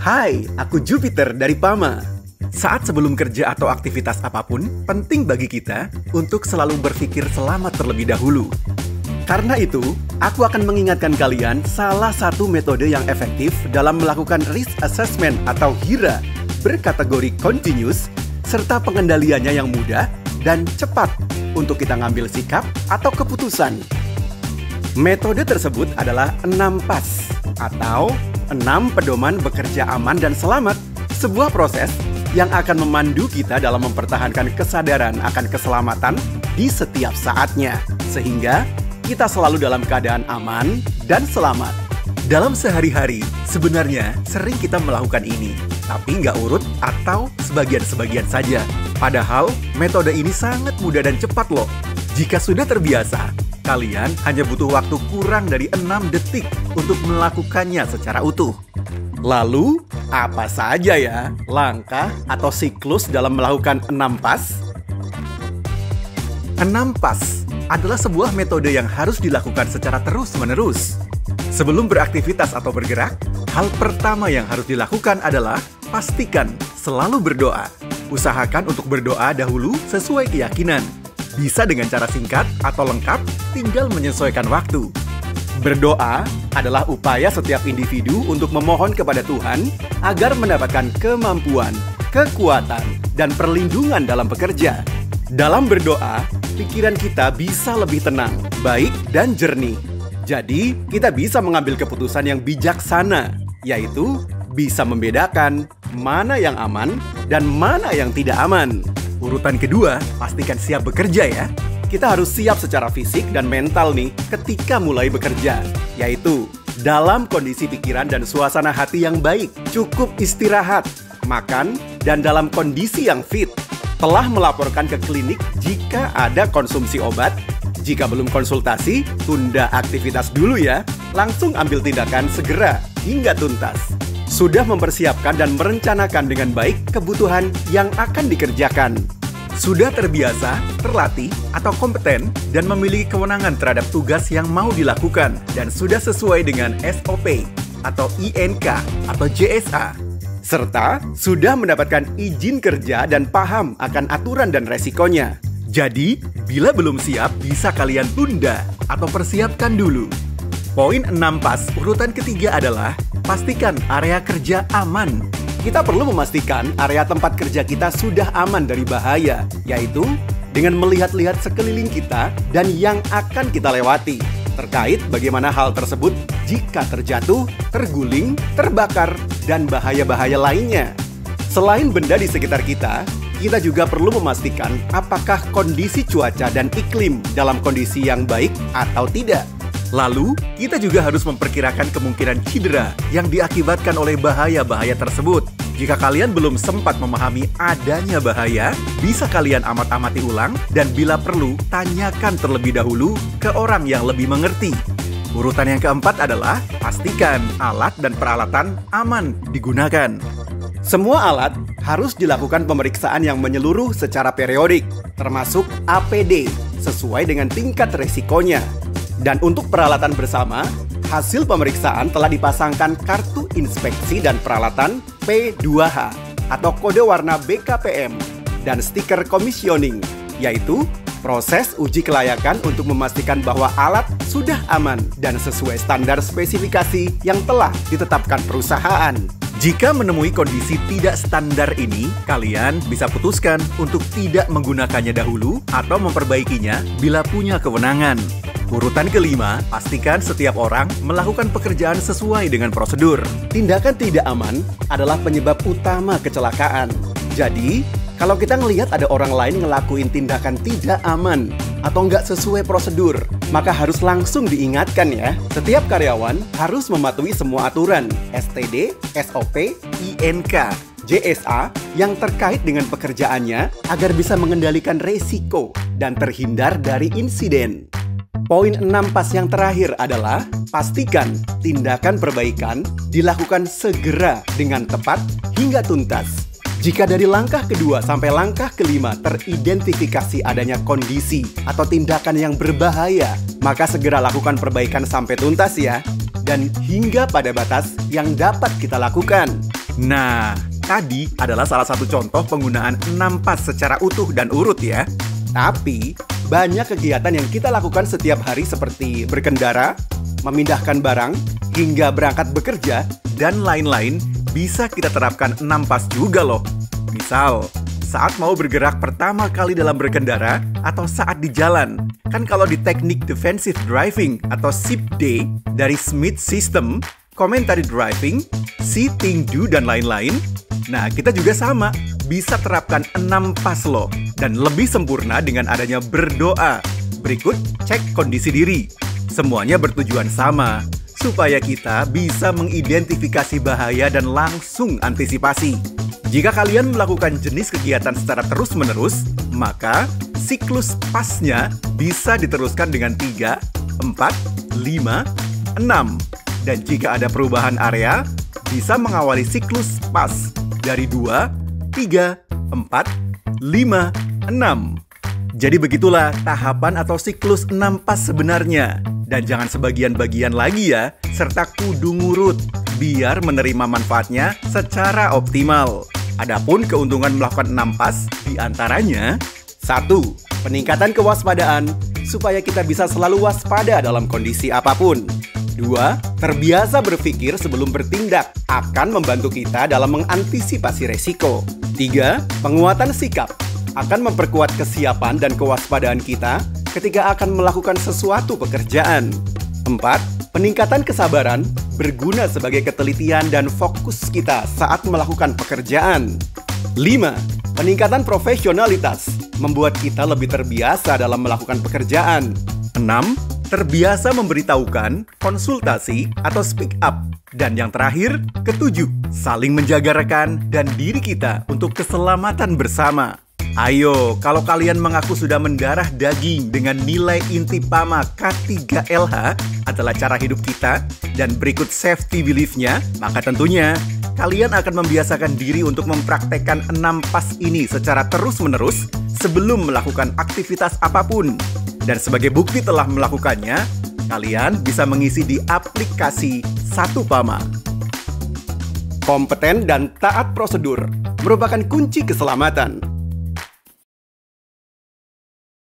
Hai, aku Jupiter dari Pama. Saat sebelum kerja atau aktivitas apapun, penting bagi kita untuk selalu berpikir selamat terlebih dahulu. Karena itu, aku akan mengingatkan kalian salah satu metode yang efektif dalam melakukan risk assessment atau HIRA berkategori continuous, serta pengendaliannya yang mudah dan cepat untuk kita ngambil sikap atau keputusan. Metode tersebut adalah 6 PAS atau 6 pedoman bekerja aman dan selamat, sebuah proses yang akan memandu kita dalam mempertahankan kesadaran akan keselamatan di setiap saatnya, sehingga kita selalu dalam keadaan aman dan selamat. Dalam sehari-hari, sebenarnya sering kita melakukan ini, tapi nggak urut atau sebagian-sebagian saja. Padahal, metode ini sangat mudah dan cepat loh. Jika sudah terbiasa, kalian hanya butuh waktu kurang dari 6 detik untuk melakukannya secara utuh. Lalu, apa saja ya langkah atau siklus dalam melakukan 6 PAS? 6 PAS adalah sebuah metode yang harus dilakukan secara terus-menerus. Sebelum beraktivitas atau bergerak, hal pertama yang harus dilakukan adalah pastikan selalu berdoa. Usahakan untuk berdoa dahulu sesuai keyakinan. Bisa dengan cara singkat atau lengkap, tinggal menyesuaikan waktu. Berdoa adalah upaya setiap individu untuk memohon kepada Tuhan agar mendapatkan kemampuan, kekuatan, dan perlindungan dalam bekerja. Dalam berdoa, pikiran kita bisa lebih tenang, baik, dan jernih. Jadi, kita bisa mengambil keputusan yang bijaksana, yaitu bisa membedakan mana yang aman dan mana yang tidak aman. Urutan kedua, pastikan siap bekerja ya. Kita harus siap secara fisik dan mental nih ketika mulai bekerja, yaitu dalam kondisi pikiran dan suasana hati yang baik, cukup istirahat, makan, dan dalam kondisi yang fit. Telah melaporkan ke klinik jika ada konsumsi obat. Jika belum konsultasi, tunda aktivitas dulu ya. Langsung ambil tindakan segera hingga tuntas. Sudah mempersiapkan dan merencanakan dengan baik kebutuhan yang akan dikerjakan. Sudah terbiasa, terlatih, atau kompeten dan memiliki kewenangan terhadap tugas yang mau dilakukan dan sudah sesuai dengan SOP atau INK atau JSA. Serta sudah mendapatkan izin kerja dan paham akan aturan dan resikonya. Jadi, bila belum siap, bisa kalian tunda atau persiapkan dulu. Poin 6 PAS urutan ketiga adalah pastikan area kerja aman. Kita perlu memastikan area tempat kerja kita sudah aman dari bahaya, yaitu dengan melihat-lihat sekeliling kita dan yang akan kita lewati. Terkait bagaimana hal tersebut jika terjatuh, terguling, terbakar, dan bahaya-bahaya lainnya. Selain benda di sekitar kita, kita juga perlu memastikan apakah kondisi cuaca dan iklim dalam kondisi yang baik atau tidak. Lalu, kita juga harus memperkirakan kemungkinan cedera yang diakibatkan oleh bahaya-bahaya tersebut. Jika kalian belum sempat memahami adanya bahaya, bisa kalian amat-amati ulang dan bila perlu, tanyakan terlebih dahulu ke orang yang lebih mengerti. Urutan yang keempat adalah pastikan alat dan peralatan aman digunakan. Semua alat harus dilakukan pemeriksaan yang menyeluruh secara periodik, termasuk APD, sesuai dengan tingkat resikonya. Dan untuk peralatan bersama, hasil pemeriksaan telah dipasangkan kartu inspeksi dan peralatan P2H atau kode warna BKPM dan stiker commissioning, yaitu proses uji kelayakan untuk memastikan bahwa alat sudah aman dan sesuai standar spesifikasi yang telah ditetapkan perusahaan. Jika menemui kondisi tidak standar ini, kalian bisa putuskan untuk tidak menggunakannya dahulu atau memperbaikinya bila punya kewenangan. Urutan kelima, pastikan setiap orang melakukan pekerjaan sesuai dengan prosedur. Tindakan tidak aman adalah penyebab utama kecelakaan. Jadi, kalau kita ngelihat ada orang lain ngelakuin tindakan tidak aman atau nggak sesuai prosedur, maka harus langsung diingatkan ya. Setiap karyawan harus mematuhi semua aturan STD, SOP, INK, JSA yang terkait dengan pekerjaannya agar bisa mengendalikan resiko dan terhindar dari insiden. Poin 6 PAS yang terakhir adalah pastikan tindakan perbaikan dilakukan segera dengan tepat hingga tuntas. Jika dari langkah kedua sampai langkah kelima teridentifikasi adanya kondisi atau tindakan yang berbahaya, maka segera lakukan perbaikan sampai tuntas ya, dan hingga pada batas yang dapat kita lakukan. Nah, tadi adalah salah satu contoh penggunaan 6 pas secara utuh dan urut ya. Tapi, banyak kegiatan yang kita lakukan setiap hari seperti berkendara, memindahkan barang, hingga berangkat bekerja, dan lain-lain bisa kita terapkan 6 pas juga loh. Misal, saat mau bergerak pertama kali dalam berkendara atau saat di jalan. Kan kalau di teknik defensive driving atau SIPD dari Smith System, commentary driving, see, think, do, dan lain-lain, nah kita juga sama, bisa terapkan 6 pas loh. Dan lebih sempurna dengan adanya berdoa. Berikut cek kondisi diri. Semuanya bertujuan sama, supaya kita bisa mengidentifikasi bahaya dan langsung antisipasi. Jika kalian melakukan jenis kegiatan secara terus-menerus, maka siklus pasnya bisa diteruskan dengan 3, 4, 5, 6. Dan jika ada perubahan area, bisa mengawali siklus pas dari 2, 3, 4, 5, 6. Jadi begitulah tahapan atau siklus 6 pas sebenarnya. Dan jangan sebagian-bagian lagi ya, serta kudu ngurut, biar menerima manfaatnya secara optimal. Adapun keuntungan melakukan 6 pas diantaranya 1. Peningkatan kewaspadaan supaya kita bisa selalu waspada dalam kondisi apapun. 2. Terbiasa berpikir sebelum bertindak akan membantu kita dalam mengantisipasi resiko. 3. Penguatan sikap akan memperkuat kesiapan dan kewaspadaan kita ketika akan melakukan sesuatu pekerjaan. 4. Peningkatan kesabaran berguna sebagai ketelitian dan fokus kita saat melakukan pekerjaan. 5. Peningkatan profesionalitas membuat kita lebih terbiasa dalam melakukan pekerjaan. 6. Terbiasa memberitahukan, konsultasi, atau speak up. Dan yang terakhir, 7. Saling menjaga rekan dan diri kita untuk keselamatan bersama. Ayo, kalau kalian mengaku sudah mendarah daging dengan nilai inti PAMA K3LH adalah cara hidup kita, dan berikut safety belief-nya, maka tentunya kalian akan membiasakan diri untuk mempraktekkan 6 pas ini secara terus-menerus sebelum melakukan aktivitas apapun. Dan sebagai bukti telah melakukannya, kalian bisa mengisi di aplikasi 1 PAMA. Kompeten dan taat prosedur merupakan kunci keselamatan.